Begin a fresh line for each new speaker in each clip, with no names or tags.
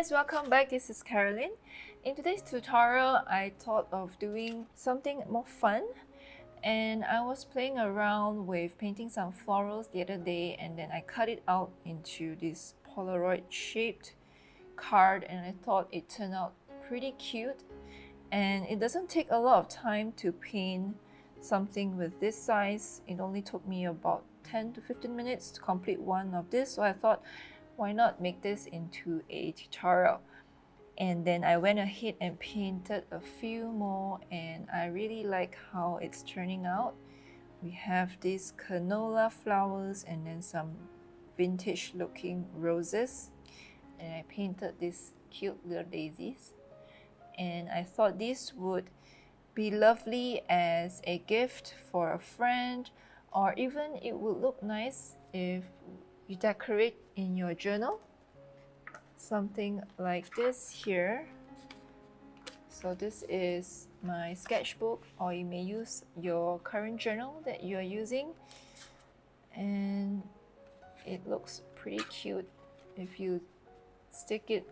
guys, welcome back. This is Caroline. In today's tutorial, I thought of doing something more fun, and I was playing around with painting some florals the other day, and then I cut it out into this Polaroid shaped card, and I thought it turned out pretty cute. And it doesn't take a lot of time to paint something with this size. It only took me about 10 to 15 minutes to complete one of this, so I thought, why not make this into a tutorial? And then I went ahead and painted a few more, and I really like how it's turning out. We have these canola flowers and then some vintage looking roses, and I painted these cute little daisies. And I thought this would be lovely as a gift for a friend, or even it would look nice if you decorate in your journal. Something like this here. So this is my sketchbook, or you may use your current journal that you are using, and it looks pretty cute if you stick it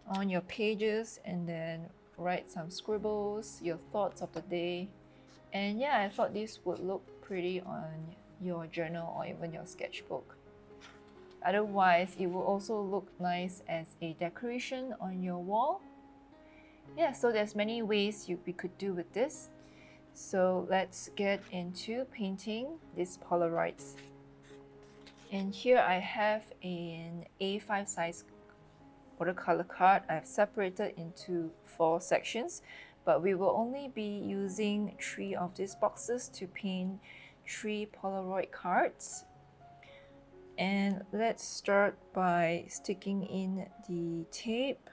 on your pages and then write some scribbles, your thoughts of the day. And yeah, I thought this would look pretty on your journal or even your sketchbook. Otherwise, it will also look nice as a decoration on your wall. Yeah, so there's many ways we could do with this. So let's get into painting these Polaroids. And here I have an A5 size watercolor card. I've separated into 4 sections, but we will only be using 3 of these boxes to paint 3 Polaroid cards. And let's start by sticking in the tape.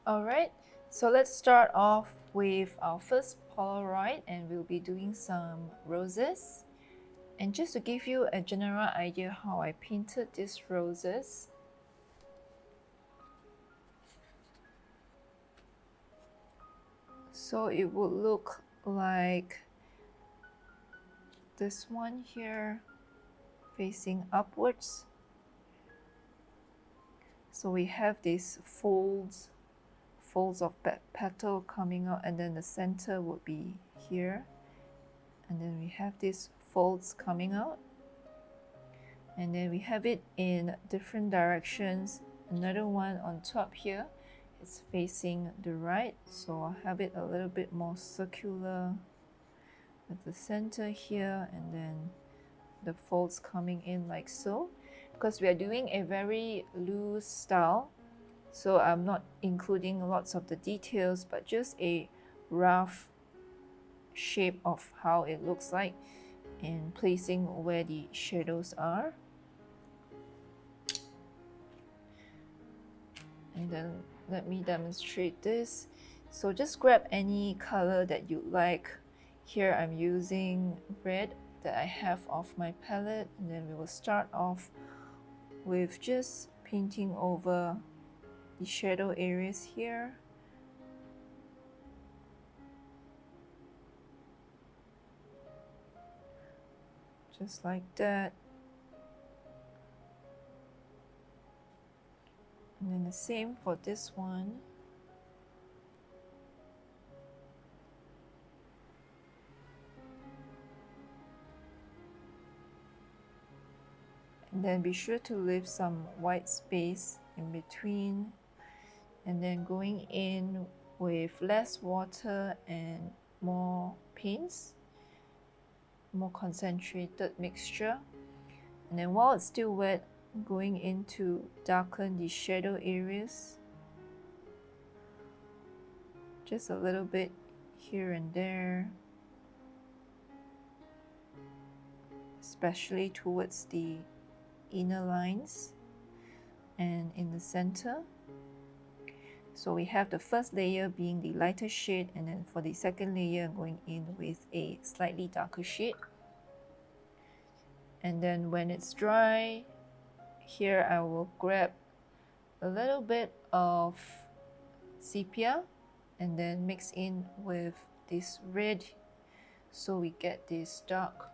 Alright, so let's start off with our first Polaroid, and we'll be doing some roses. And just to give you a general idea how I painted these roses, so it would look like this one here facing upwards. So we have these folds of petal coming out, and then the center would be here, and then we have these folds coming out, and then we have it in different directions. Another one on top here is facing the right, so I'll have it a little bit more circular with the center here, and then the folds coming in like so. Because we are doing a very loose style, so I'm not including lots of the details, but just a rough shape of how it looks like and placing where the shadows are. And then let me demonstrate this. So just grab any color that you like. Here I'm using red that I have off my palette, and then we will start off with just painting over the shadow areas here. Just like that. And then the same for this one. And then be sure to leave some white space in between, and then going in with less water and more paints, more concentrated mixture. And then while it's still wet, going in to darken the shadow areas, just a little bit here and there, especially towards the inner lines and in the center. So we have the first layer being the lighter shade, and then for the second layer going in with a slightly darker shade. And then when it's dry, here I will grab a little bit of sepia and then mix in with this red, so we get this dark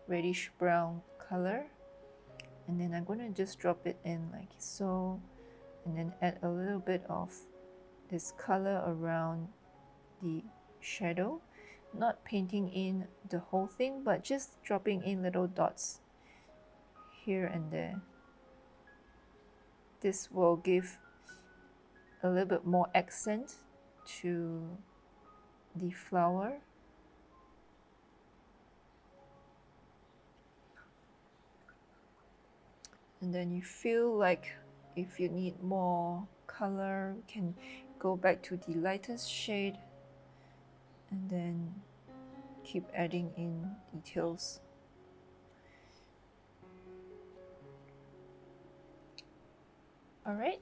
reddish brown color. And then I'm going to just drop it in like so, and then add a little bit of this color around the shadow, not painting in the whole thing, but just dropping in little dots here and there. This will give a little bit more accent to the flower. And then you feel like if you need more color, you can go back to the lightest shade and then keep adding in details. Alright,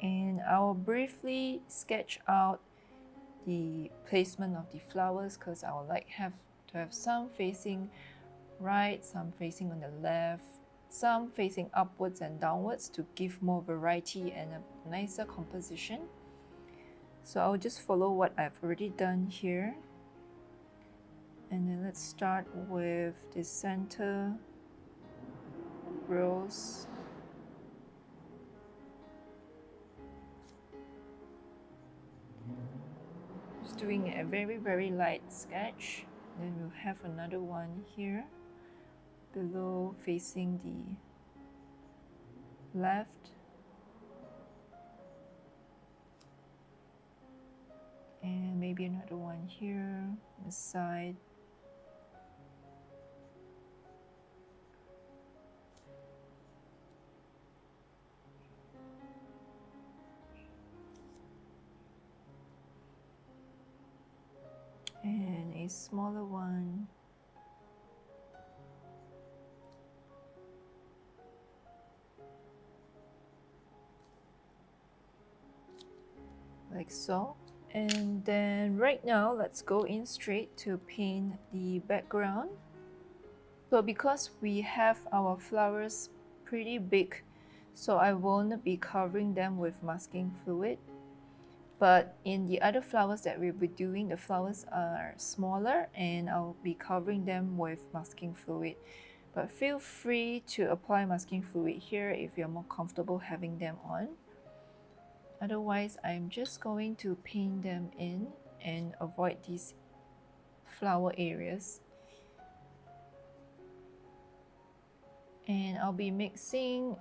and I'll briefly sketch out the placement of the flowers because I would like to have some facing right, some facing on the left, some facing upwards and downwards to give more variety and a nicer composition. So I'll just follow what I've already done here. And then let's start with the center rose. Just doing a very light sketch. Then we'll have another one here below facing the left. And maybe another one here on the side. And a smaller one. Like so. And then right now, let's go in straight to paint the background. So because we have our flowers pretty big, so I won't be covering them with masking fluid. But in the other flowers that we'll be doing, the flowers are smaller and I'll be covering them with masking fluid. But feel free to apply masking fluid here if you're more comfortable having them on. Otherwise, I'm just going to paint them in and avoid these flower areas. And I'll be mixing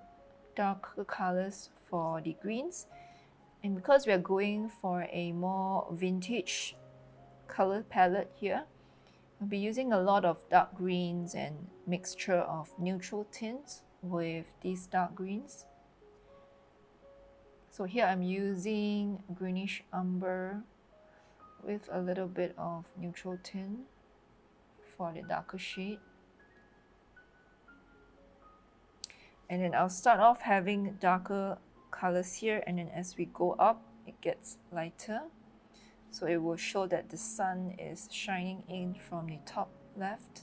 darker colors for the greens. And because we're going for a more vintage color palette here, I'll be using a lot of dark greens and mixture of neutral tints with these dark greens. So here I'm using Greenish Umber with a little bit of neutral tint for the darker shade. And then I'll start off having darker colors here, and then as we go up, it gets lighter. So it will show that the sun is shining in from the top left.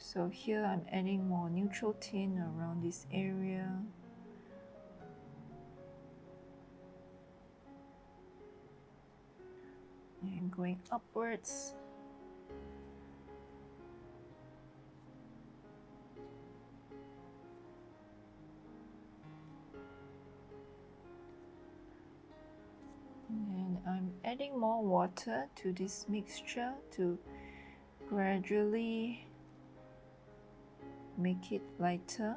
So here I'm adding more neutral tint around this area. And going upwards. And I'm adding more water to this mixture to gradually make it lighter.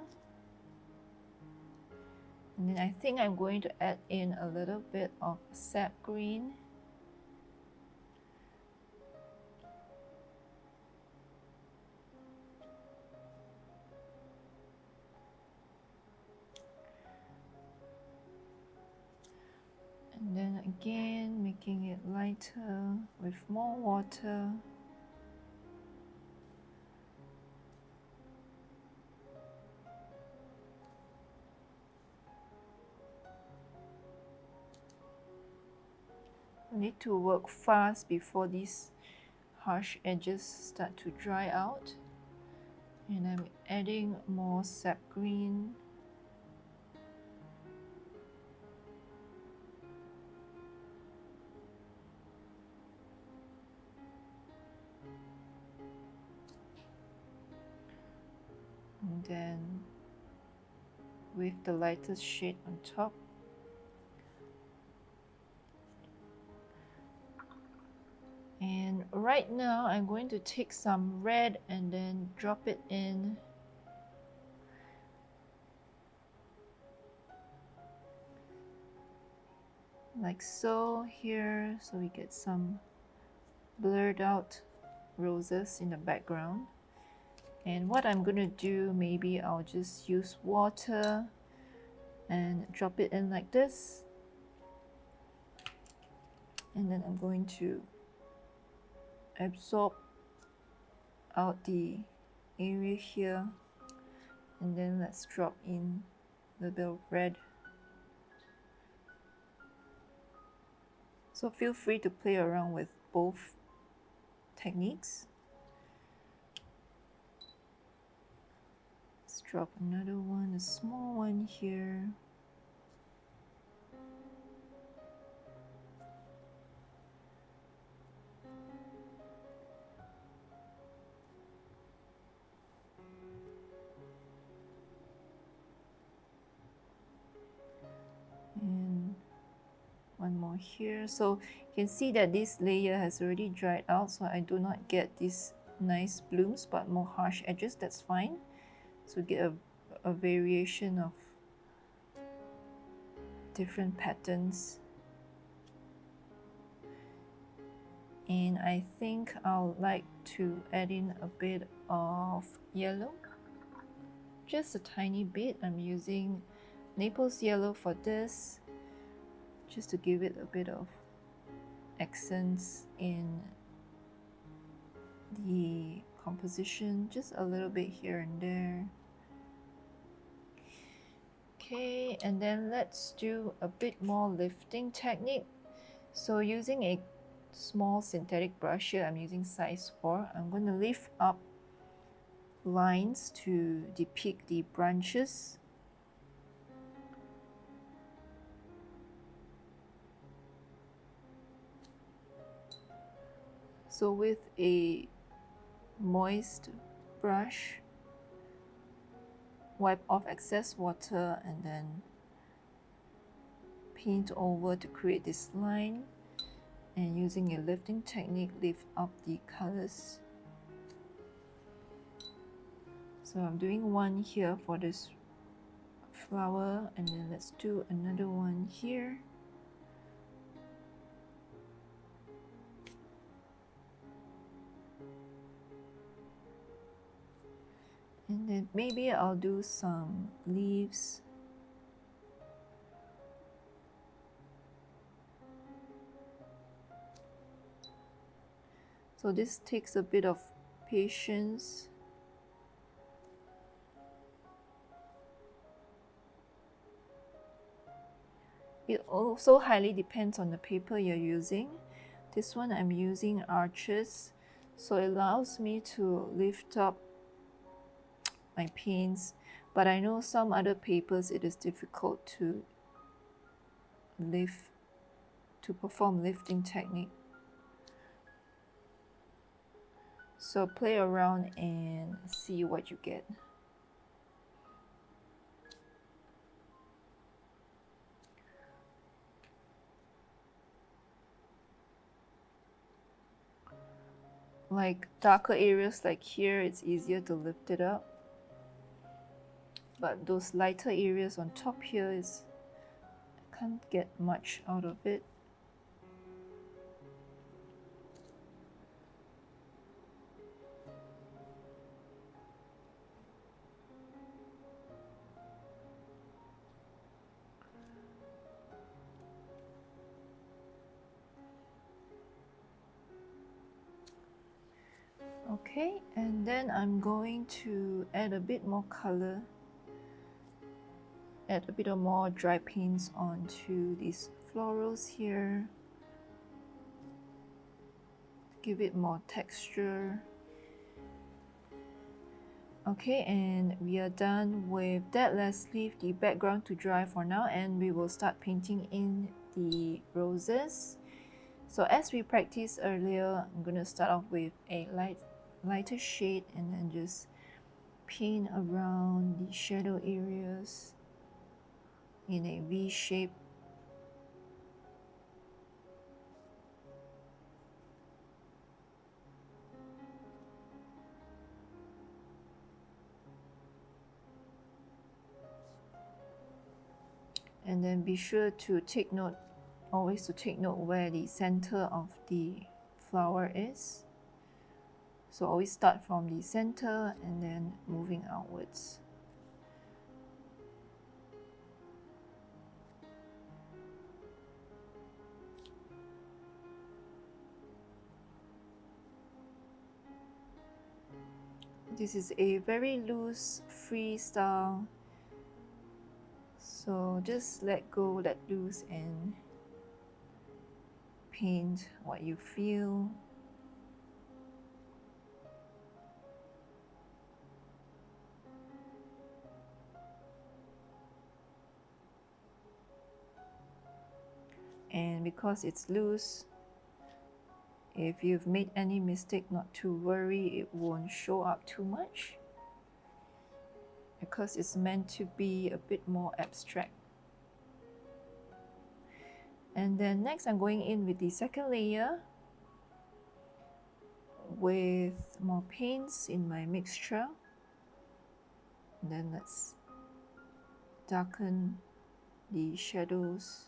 And then I think I'm going to add in a little bit of Sap Green. And then again, making it lighter with more water. We need to work fast before these harsh edges start to dry out. adding more Sap Green. And then with the lightest shade on top. And right now I'm going to take some red and then drop it in like so here, so we get some blurred out roses in the background. And what I'm gonna do, maybe I'll just use water and drop it in like this. And then I'm going to absorb out the area here. And then let's drop in a little bit of red. So feel free to play around with both techniques. Let's drop another one, a small one here. And one more here. So you can see that this layer has already dried out, so I do not get these nice blooms but more harsh edges. That's fine. So get a variation of different patterns. And I think I'll like to add in a bit of yellow, just a tiny bit. I'm using Naples Yellow for this, just to give it a bit of accents in the composition, just a little bit here and there. Okay, and then let's do a bit more lifting technique. So using a small synthetic brush here, I'm using size 4. I'm going to lift up lines to depict the branches. So with a moist brush, wipe off excess water and then paint over to create this line, and using a lifting technique, lift up the colors. So I'm doing one here for this flower, and then let's do another one here. And then maybe I'll do some leaves. So this takes a bit of patience. It also highly depends on the paper you're using. This one I'm using Arches, so it allows me to lift up my paints, but I know some other papers it is difficult to perform lifting technique. So play around and see what you get. Like darker areas like here, it's easier to lift it up. But those lighter areas on top here I can't get much out of it. Okay, and then I'm going to add a bit more color. Add a bit of more dry paints onto these florals here. Give it more texture. Okay, and we are done with that. Let's leave the background to dry for now, and we will start painting in the roses. So as we practiced earlier, I'm going to start off with a lighter shade and then just paint around the shadow areas in a V shape. And then be sure to take note, always to take note where the center of the flower is. So always start from the center and then moving outwards. This is a very loose freestyle, so just let go, let loose, and paint what you feel. And because it's loose, if you've made any mistake, not to worry, it won't show up too much because it's meant to be a bit more abstract. And then next I'm going in with the second layer with more paints in my mixture. And then let's darken the shadows.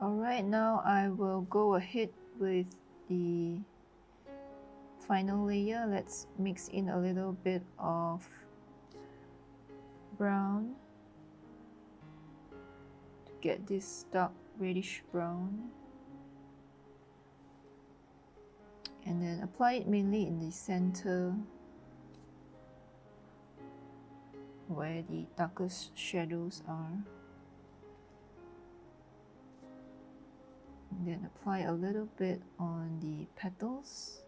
Alright, now I will go ahead with the final layer. Let's mix in a little bit of brown to get this dark reddish brown. And then apply it mainly in the center where the darkest shadows are. And then apply a little bit on the petals.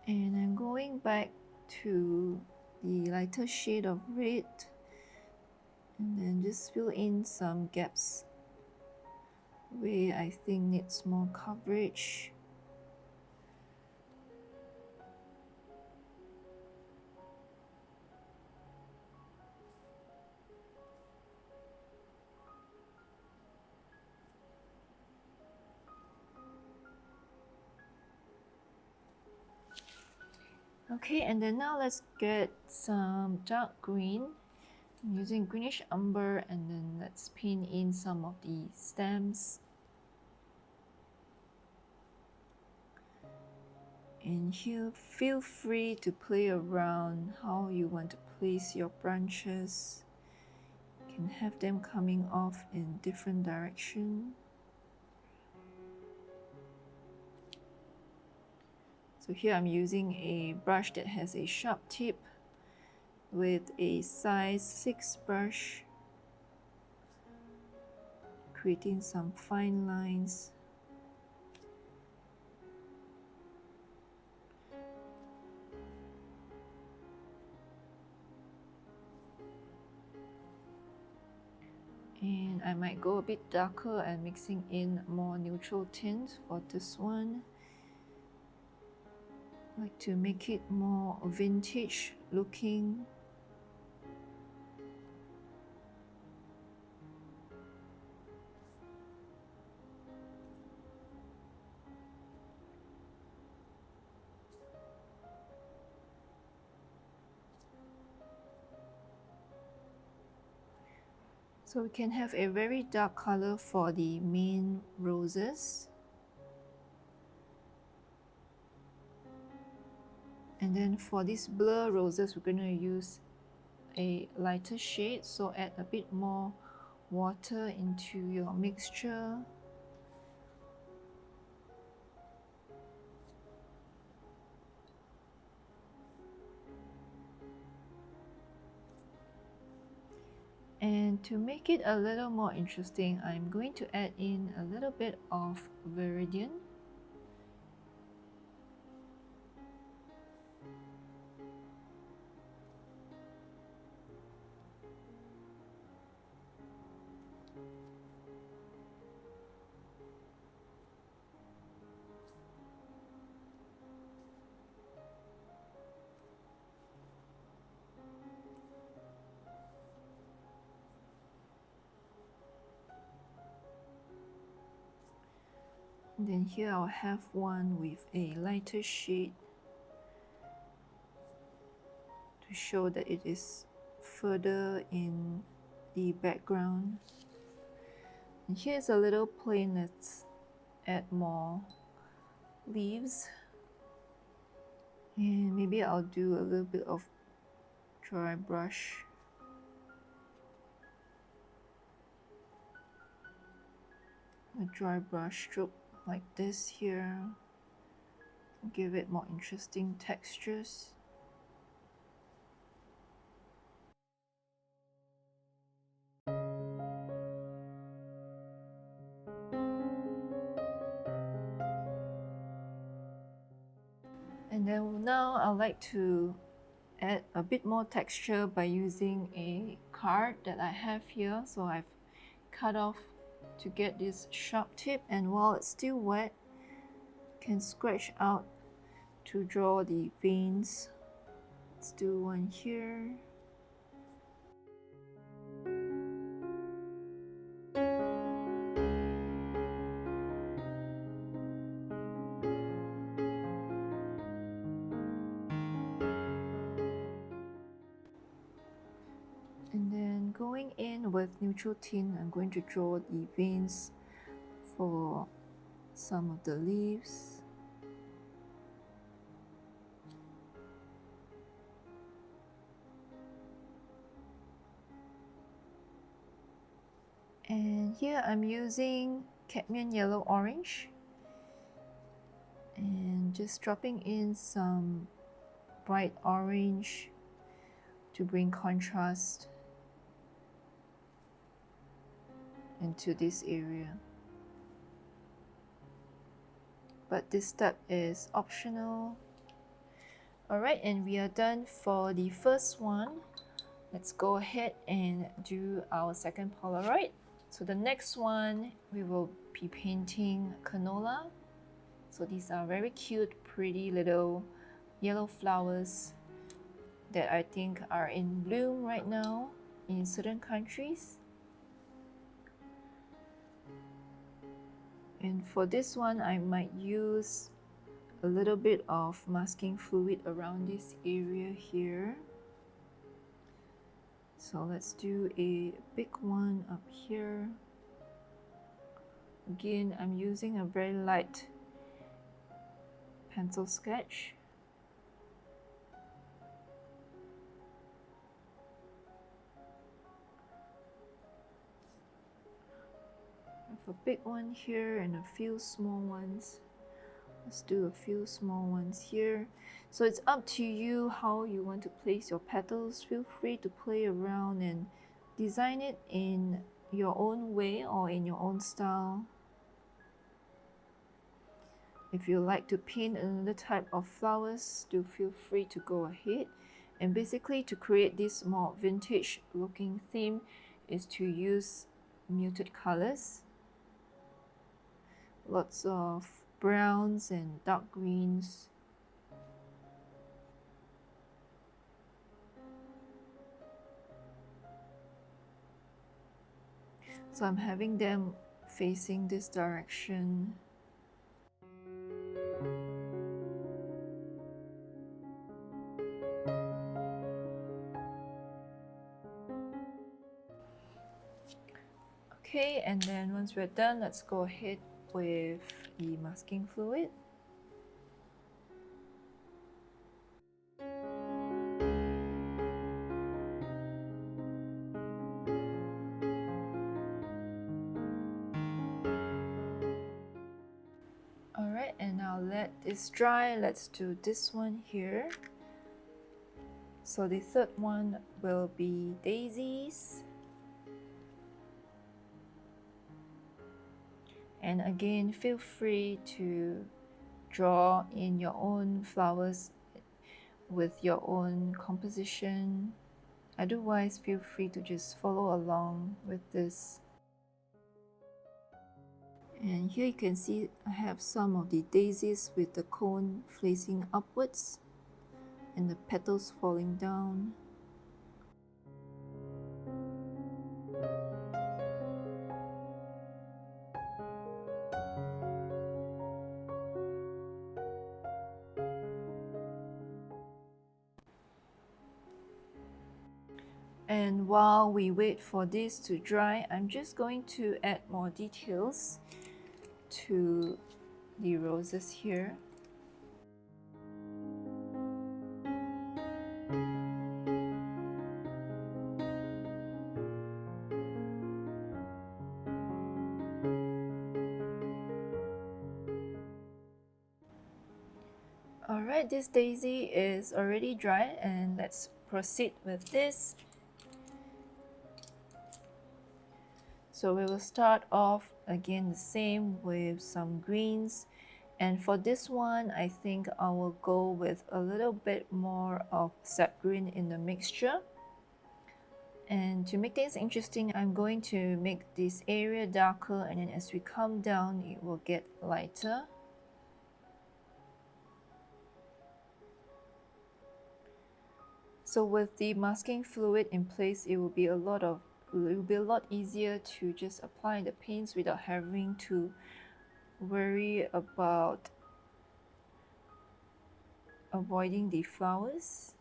And I'm going back to the lighter shade of red and then just fill in some gaps where I think needs more coverage. Okay, and then now let's get some dark green. I'm using Greenish Umber, and then let's paint in some of the stems. And here, feel free to play around how you want to place your branches. You can have them coming off in different direction. So here I'm using a brush that has a sharp tip with a size 6 brush, creating some fine lines. And I might go a bit darker and mixing in more neutral tint for this one. I like to make it more vintage looking. So we can have a very dark color for the main roses. And then for these blur roses, we're going to use a lighter shade. So add a bit more water into your mixture. And to make it a little more interesting, I'm going to add in a little bit of Viridian. And then here I'll have one with a lighter shade to show that it is further in the background. And here's a little plain. Let's add more leaves. And maybe I'll do a little bit of dry brush. A dry brush stroke like this here. Give it more interesting textures. And then now I'd like to add a bit more texture by using a card that I have here. So I've cut off to get this sharp tip, and while it's still wet, you can scratch out to draw the veins. Let's do one here. And then going in with neutral tint, I'm going to draw the veins for some of the leaves. And here I'm using cadmium yellow orange and just dropping in some bright orange to bring contrast into this area. But this step is optional. Alright, and we are done for the first one. Let's go ahead and do our second Polaroid. So the next one, we will be painting canola. So these are very cute, pretty little yellow flowers that I think are in bloom right now in certain countries. And for this one, I might use a little bit of masking fluid around this area here. So let's do a big one up here. Again, I'm using a very light pencil sketch. I have a big one here and a few small ones. Let's do a few small ones here. So it's up to you how you want to place your petals. Feel free to play around and design it in your own way or in your own style. If you like to paint another type of flowers, do feel free to go ahead. And basically, to create this more vintage looking theme is to use muted colors. Lots of browns and dark greens. So I'm having them facing this direction. Okay, and then once we're done, let's go ahead with the masking fluid. Alright, and now let this dry. Let's do this one here. So the third one will be daisies. And again, feel free to draw in your own flowers with your own composition. Otherwise, feel free to just follow along with this. And here you can see I have some of the daisies with the cone facing upwards and the petals falling down. And while we wait for this to dry, I'm just going to add more details to the roses here. Alright, this daisy is already dry, and let's proceed with this. So we will start off again the same with some greens, and for this one I think I will go with a little bit more of sap green in the mixture. And to make things interesting, I'm going to make this area darker, and then as we come down it will get lighter. So with the masking fluid in place, it will be a lot easier to just apply the paints without having to worry about avoiding the flowers.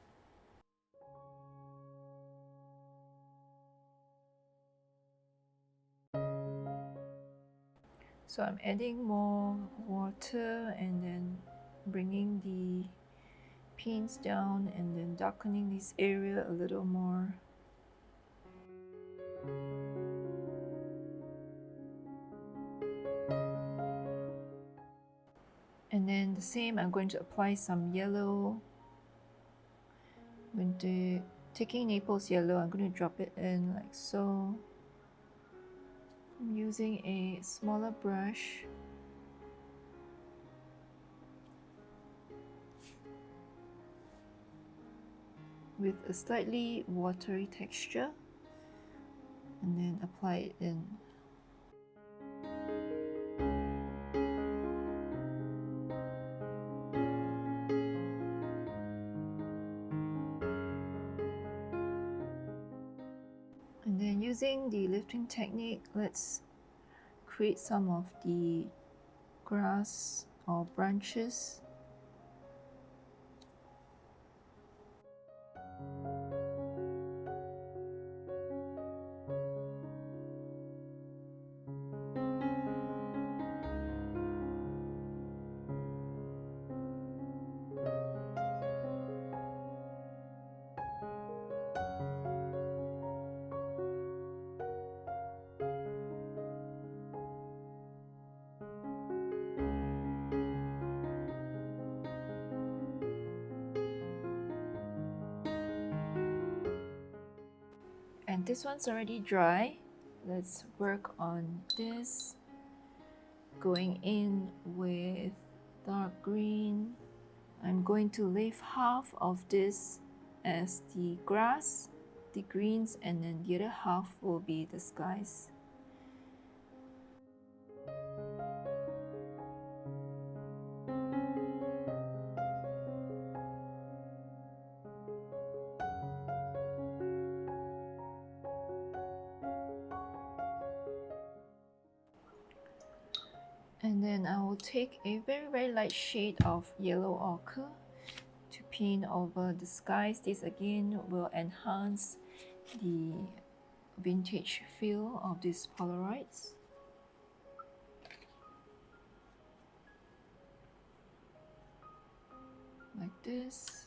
So I'm adding more water and then bringing the paints down and then darkening this area a little more. And then the same, I'm going to apply some yellow. I'm going to, taking Naples Yellow, I'm going to drop it in like so. I'm using a smaller brush. With a slightly watery texture, and then apply it in. And then using the lifting technique, let's create some of the grass or branches. this one's already dry. Let's work on this. Going in with dark green. I'm going to leave half of this as the grass, the greens, and then the other half will be the skies. And then I will take a very light shade of yellow ochre to paint over the skies. This again will enhance the vintage feel of these Polaroids. Like this.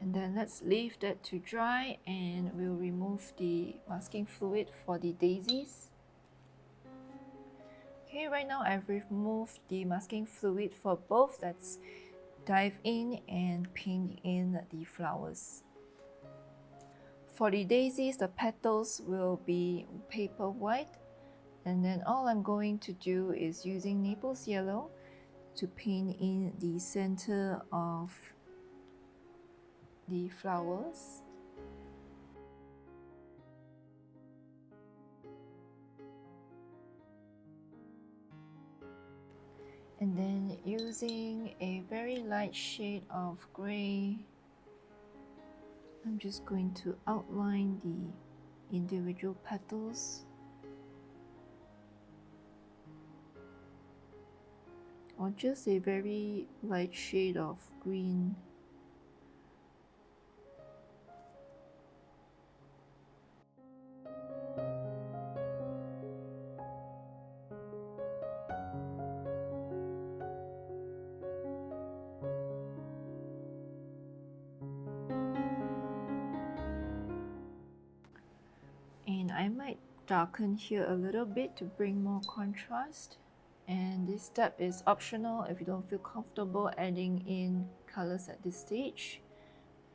And then let's leave that to dry, and we'll remove the masking fluid for the daisies. Okay, right now I've removed the masking fluid for both. Let's dive in and paint in the flowers. For the daisies, the petals will be paper white, and then all I'm going to do is using Naples Yellow to paint in the center of the flowers. And then using a very light shade of gray, I'm just going to outline the individual petals. Or just a very light shade of green. And I might darken here a little bit to bring more contrast. And this step is optional if you don't feel comfortable adding in colors at this stage.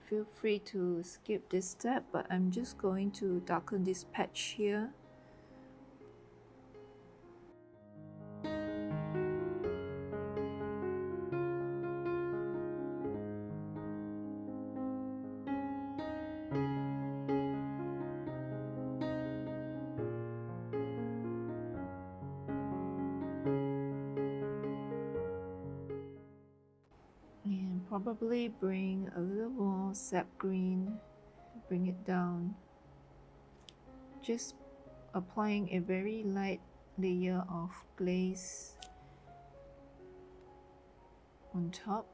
Feel free to skip this step, but I'm just going to darken this patch here. And probably bring a little more Sap Green, bring it down. Just applying a very light layer of glaze on top.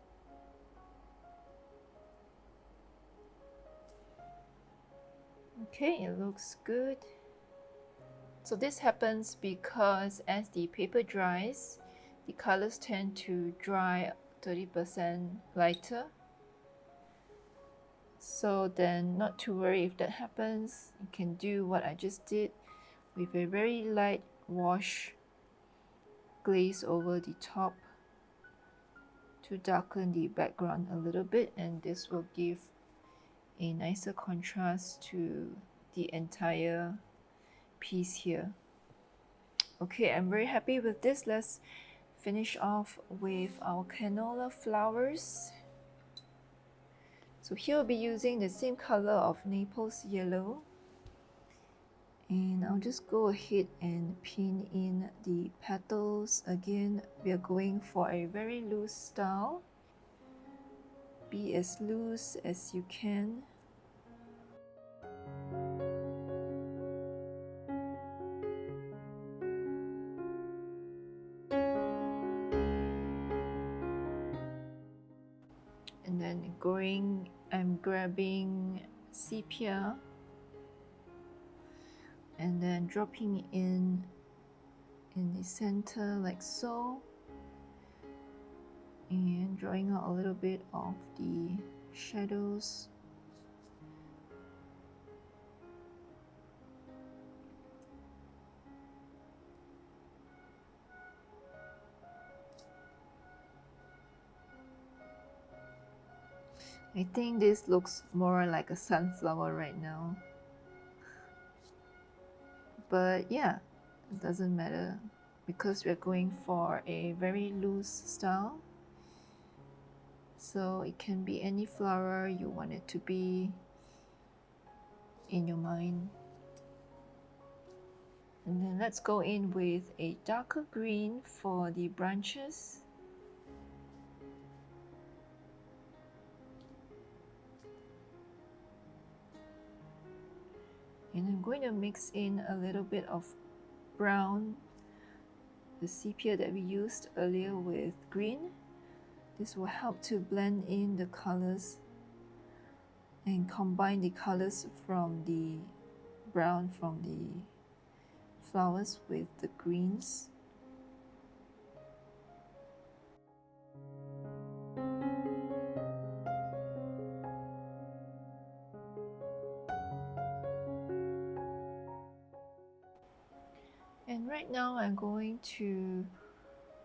Okay, it looks good. So this happens because as the paper dries, the colors tend to dry 30% lighter. So then not to worry if that happens, you can do what I just did with a very light wash glaze over the top to darken the background a little bit, and this will give a nicer contrast to the entire piece here. Okay, I'm very happy with this. Let's finish off with our canola flowers. So here we'll be using the same color of Naples Yellow, and I'll just go ahead and pin in the petals. Again, we are going for a very loose style. Be as loose as you can. And then I'm grabbing Sepia and then dropping in the center like so, and drawing out a little bit of the shadows. I think this looks more like a sunflower right now. But yeah, it doesn't matter because we're going for a very loose style. So it can be any flower you want it to be in your mind. And then let's go in with a darker green for the branches. And I'm going to mix in a little bit of brown, the sepia that we used earlier with green. This will help to blend in the colors and combine the colors from the brown from the flowers with the greens. And right now I'm going to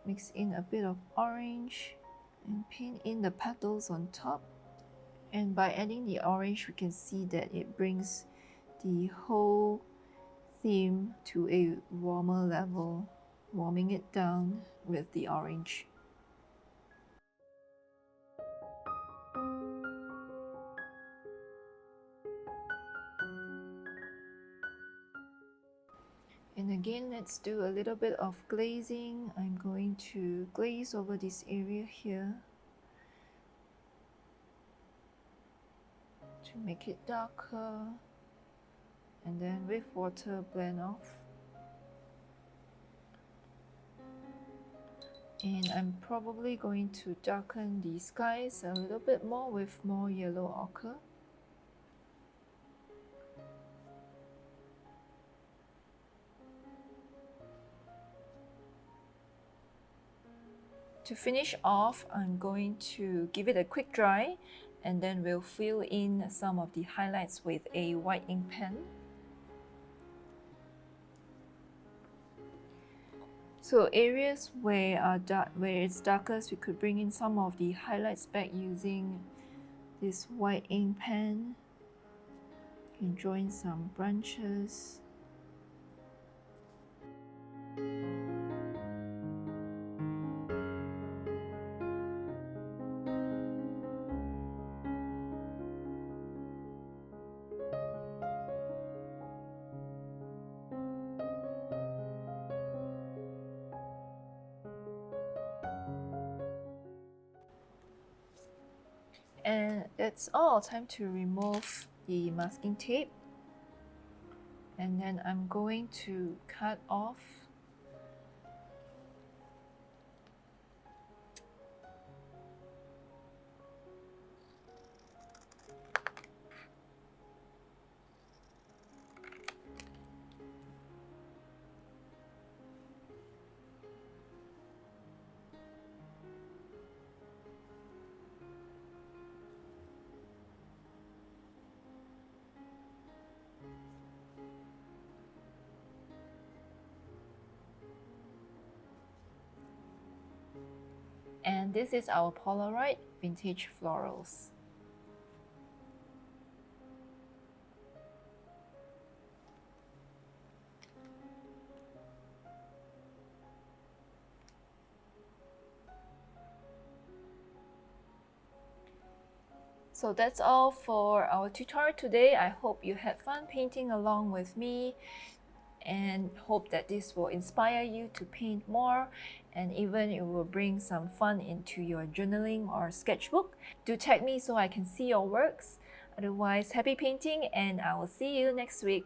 mix in a bit of orange and paint in the petals on top. And by adding the orange, we can see that it brings the whole theme to a warmer level, warming it down with the orange. And again, let's do a little bit of glazing. I'm going to glaze over this area here to make it darker, and then with water blend off. And I'm probably going to darken the skies a little bit more with more yellow ochre. To finish off, I'm going to give it a quick dry, and then we'll fill in some of the highlights with a white ink pen. So areas where it's darkest, we could bring in some of the highlights back using this white ink pen. You can draw in some branches. And that's all. Time to remove the masking tape. And then I'm going to cut off and this is our Polaroid Vintage Florals. So that's all for our tutorial today. I hope you had fun painting along with me, and hope that this will inspire you to paint more, and even it will bring some fun into your journaling or sketchbook. Do tag me so I can see your works. Otherwise, happy painting, and I will see you next week.